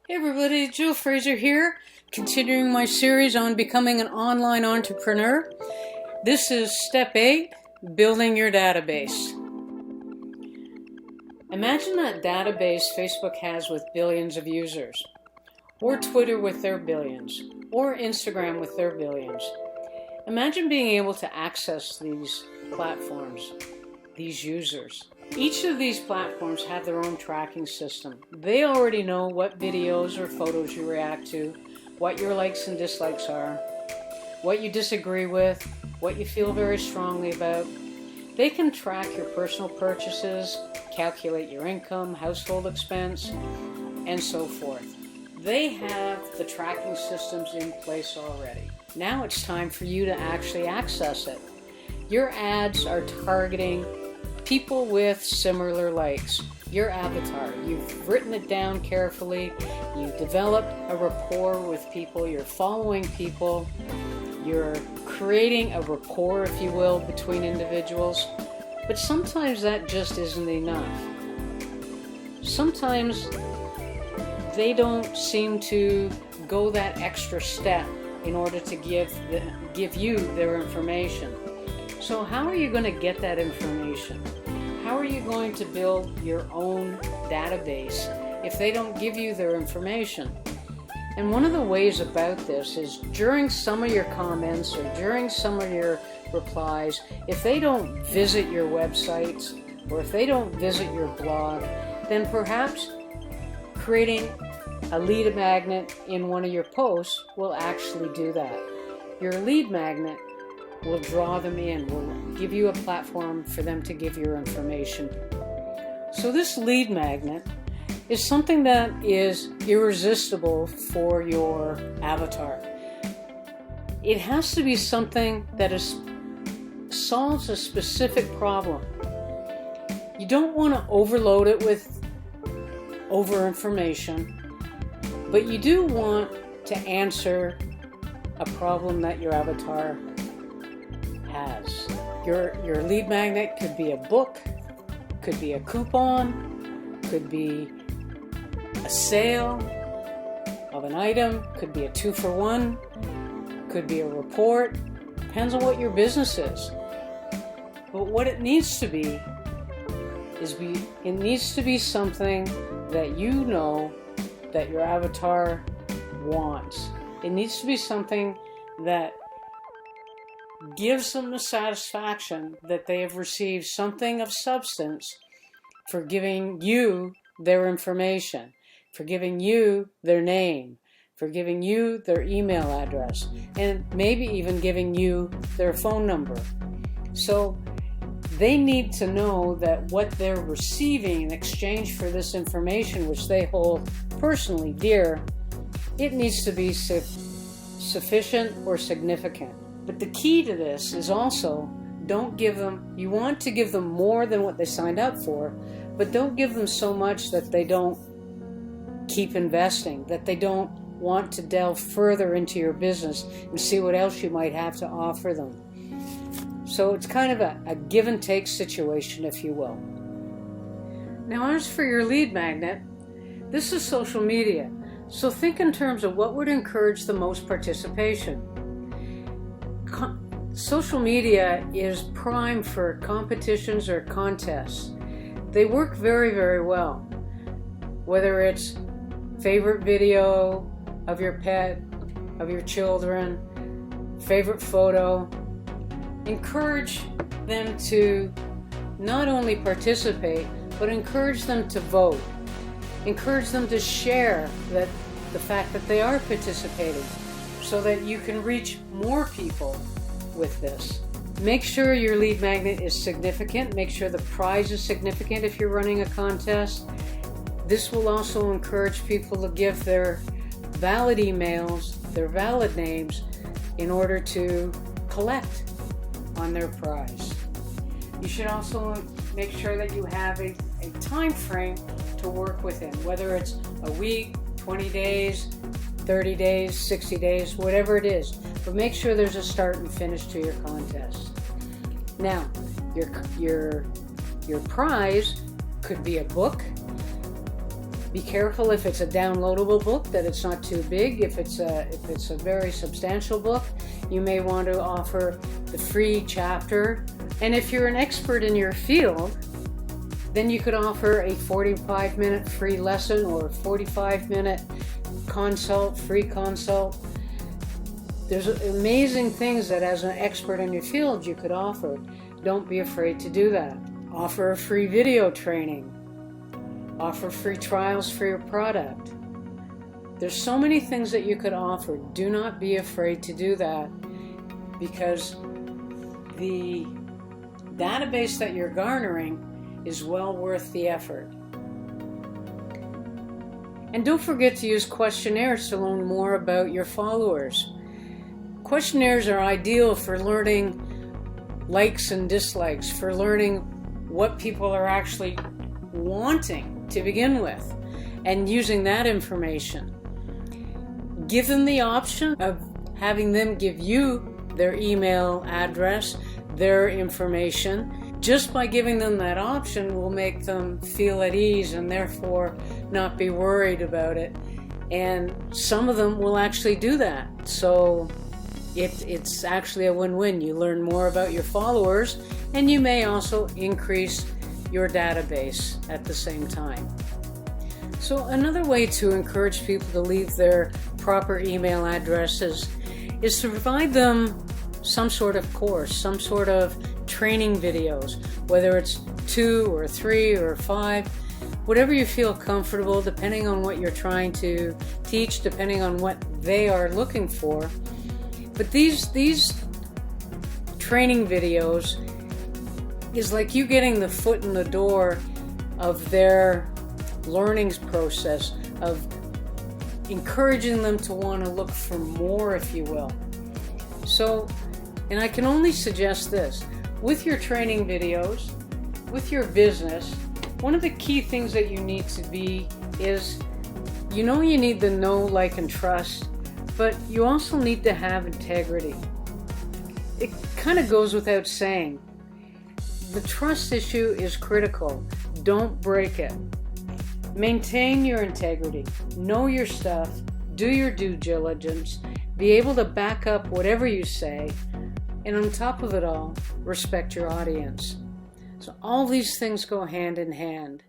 Hey everybody, Jill Fraser here, continuing my series on becoming an online entrepreneur. This is step 8, building your database. Imagine that database Facebook has with billions of users, or Twitter with their billions, or Instagram with their billions. Imagine being able to access these platforms, these users. Each of these platforms have their own tracking system. They already know what videos or photos you react to, what your likes and dislikes are, what you disagree with, what you feel very strongly about. They can track your personal purchases, calculate your income, household expense, and so forth. They have the tracking systems in place already. Now it's time for you to actually access it. Your ads are targeting people with similar likes. Your avatar, you've written it down carefully, you've developed a rapport with people, you're following people, you're creating a rapport, if you will, between individuals. But sometimes that just isn't enough. Sometimes they don't seem to go that extra step in order to give you their information. So how are you going to get that information? How are you going to build your own database if they don't give you their information? And one of the ways about this is during some of your comments or during some of your replies, if they don't visit your websites or if they don't visit your blog, then perhaps creating a lead magnet in one of your posts will actually do that. Your lead magnet will draw them in, will give you a platform for them to give your information. So this lead magnet is something that is irresistible for your avatar. It has to be something that solves a specific problem. You don't want to overload it with over information, but you do want to answer a problem that your avatar has. Your lead magnet could be a book, could be a coupon, could be a sale of an item, could be a 2-for-1, could be a report. Depends on what your business is. But what it needs to be is it needs to be something that you know that your avatar wants. It needs to be something that gives them the satisfaction that they have received something of substance for giving you their information, for giving you their name, for giving you their email address, and maybe even giving you their phone number. So they need to know that what they're receiving in exchange for this information, which they hold personally dear, it needs to be sufficient or significant. But the key to this is also, you want to give them more than what they signed up for, but don't give them so much that they don't keep investing, that they don't want to delve further into your business and see what else you might have to offer them. So it's kind of a give and take situation, if you will. Now, as for your lead magnet, this is social media. So think in terms of what would encourage the most participation. Social media is prime for competitions or contests. They work very, very well. Whether it's favorite video of your pet, of your children, favorite photo, encourage them to not only participate, but encourage them to vote. Encourage them to share the fact that they are participating so that you can reach more people with this. Make sure your lead magnet is significant. Make sure the prize is significant if you're running a contest. This will also encourage people to give their valid emails, their valid names, in order to collect on their prize. You should also make sure that you have a time frame to work within, whether it's a week, 20 days, 30 days, 60 days, whatever it is. But make sure there's a start and finish to your contest. Now, your prize could be a book, Be careful if it's a downloadable book that it's not too big. If it's a very substantial book, you may want to offer the free chapter. And if you're an expert in your field, then you could offer a 45-minute free lesson or a 45-minute consult, free consult. There's amazing things that as an expert in your field you could offer. Don't be afraid to do that. Offer a free video training. Offer free trials for your product. There's so many things that you could offer. Do not be afraid to do that, because the database that you're garnering is well worth the effort. And don't forget to use questionnaires to learn more about your followers. Questionnaires are ideal for learning likes and dislikes, for learning what people are actually wanting to begin with, and using that information. Give them the option of having them give you their email address, their information. Just by giving them that option will make them feel at ease and therefore not be worried about it. And some of them will actually do that. So it's actually a win-win. You learn more about your followers, and you may also increase your database at the same time. So another way to encourage people to leave their proper email addresses is to provide them some sort of course, some sort of training videos, whether it's 2 or 3 or 5, whatever you feel comfortable, depending on what you're trying to teach, depending on what they are looking for. But these training videos is like you getting the foot in the door of their learning process, of encouraging them to want to look for more, if you will. So, and I can only suggest this, with your training videos, with your business, one of the key things that you need to be is, you need the know, like, and trust, but you also need to have integrity. It kind of goes without saying. The trust issue is critical. Don't break it. Maintain your integrity. Know your stuff. Do your due diligence. Be able to back up whatever you say. And on top of it all, respect your audience. So all these things go hand in hand.